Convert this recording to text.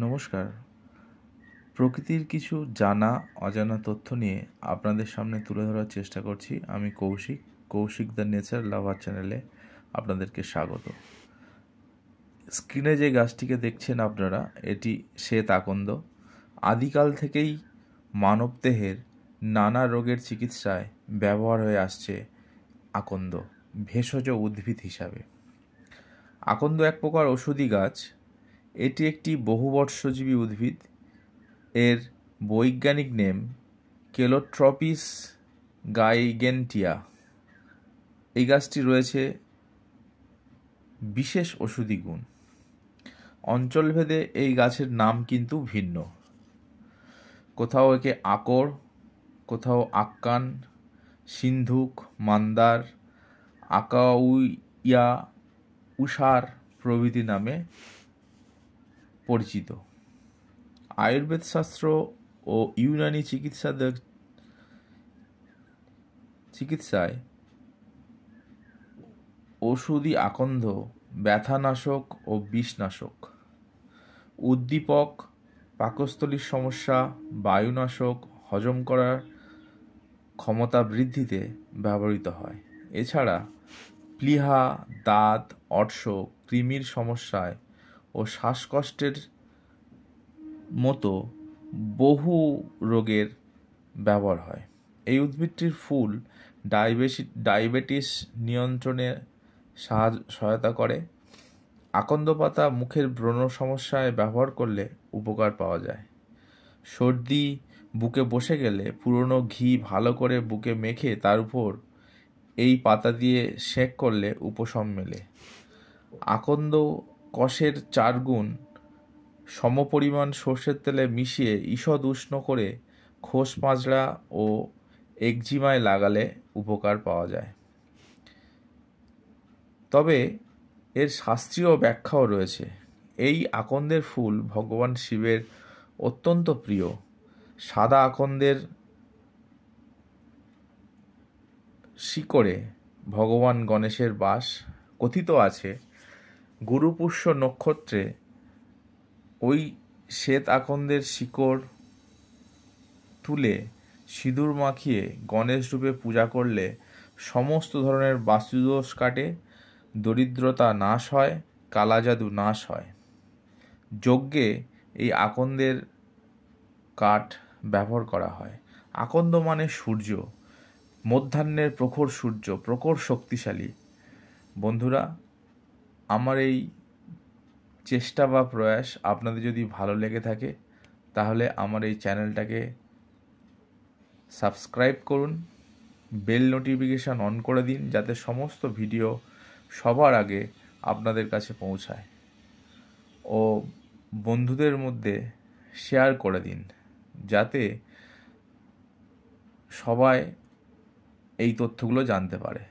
নমস্কার। প্রকৃতির কিছু জানা অজানা তথ্য নিয়ে আপনাদের সামনে তুলে ধরার চেষ্টা করছি। আমি কৌশিক দ্য নেচার লাভার চ্যানেলে আপনাদেরকে স্বাগত। স্ক্রিনে যে গাছটিকে দেখছেন আপনারা, এটি শ্বেত আকন্দ। আদিকাল থেকেই মানবদেহের নানা রোগের চিকিৎসায় ব্যবহার হয়ে আসছে আকন্দ ভেষজ উদ্ভিদ হিসাবে। আকন্দ এক প্রকার ঔষধি গাছ। এটি একটি বহুবর্ষজীবী উদ্ভিদ। এর বৈজ্ঞানিক নেম কেলোট্রপিস গাইগেন্টিয়া। এই গাছটি রয়েছে বিশেষ ঔষধি গুণ। অঞ্চলভেদে এই গাছের নাম কিন্তু ভিন্ন। কোথাও একে আকর, কোথাও আক্কান, সিন্ধুক, মান্দার, আকাউইয়া, উষার প্রভৃতি নামে পরিচিত। আয়ুর্বেদ শাস্ত্র ও ইউনানি চিকিৎসায় ঔষধি আকন্দ ব্যথানাশক ও বিষনাশক, উদ্দীপক, পাকস্থলীর সমস্যা, বায়ুনাশক, হজম করার ক্ষমতা বৃদ্ধিতে ব্যবহৃত হয়। এছাড়া প্লীহা, দাঁত, অর্শ, কৃমির সমস্যায় ও শ্বাসকষ্টের মতো বহু রোগের ব্যবহার হয়। এই উদ্ভিদটির ফুল ডায়াবেটিস নিয়ন্ত্রণে সহায়তা করে। আকন্দ পাতা মুখের ব্রণ সমস্যায় ব্যবহার করলে উপকার পাওয়া যায়। সর্দি বুকে বসে গেলে পুরনো ঘি ভালো করে বুকে মেখে তার উপর এই পাতা দিয়ে সেঁক করলে উপশম মেলে। আকন্দ কষের 4 গুণ সমপরিমাণ সর্ষের তেলে মিশিয়ে ঈষৎ উষ্ণ করে খোস মাজরা ও একজিমায় লাগালে উপকার পাওয়া যায়। তবে এর শাস্ত্রীয় ব্যাখ্যাও রয়েছে। এই আকন্দের ফুল ভগবান শিবের অত্যন্ত প্রিয়। সাদা আকন্দের শিকড়ে ভগবান গণেশের বাস। কথিত আছে গুরুপুষ্য নক্ষত্রে ওই শ্বেত আকন্দের শিকড় তুলে সিঁদুর মাখিয়ে গণেশ রূপে পূজা করলে সমস্ত ধরনের বাস্তুদোষ কাটে, দরিদ্রতা নাশ হয়, কালাজাদু নাশ হয়। যজ্ঞে এই আকন্দের কাঠ ব্যবহার করা হয়। আকন্দ মানে সূর্য, মধ্যাহ্নের প্রখর সূর্য, প্রখর শক্তিশালী। বন্ধুরা, আমার এই চেষ্টা বা প্রয়াস আপনাদের যদি ভালো লেগে থাকে তাহলে আমার এই চ্যানেলটাকে সাবস্ক্রাইব করুন, বেল নোটিফিকেশান অন করে দিন যাতে সমস্ত ভিডিও সবার আগে আপনাদের কাছে পৌঁছায়, ও বন্ধুদের মধ্যে শেয়ার করে দিন যাতে সবাই এই তথ্যগুলো জানতে পারে।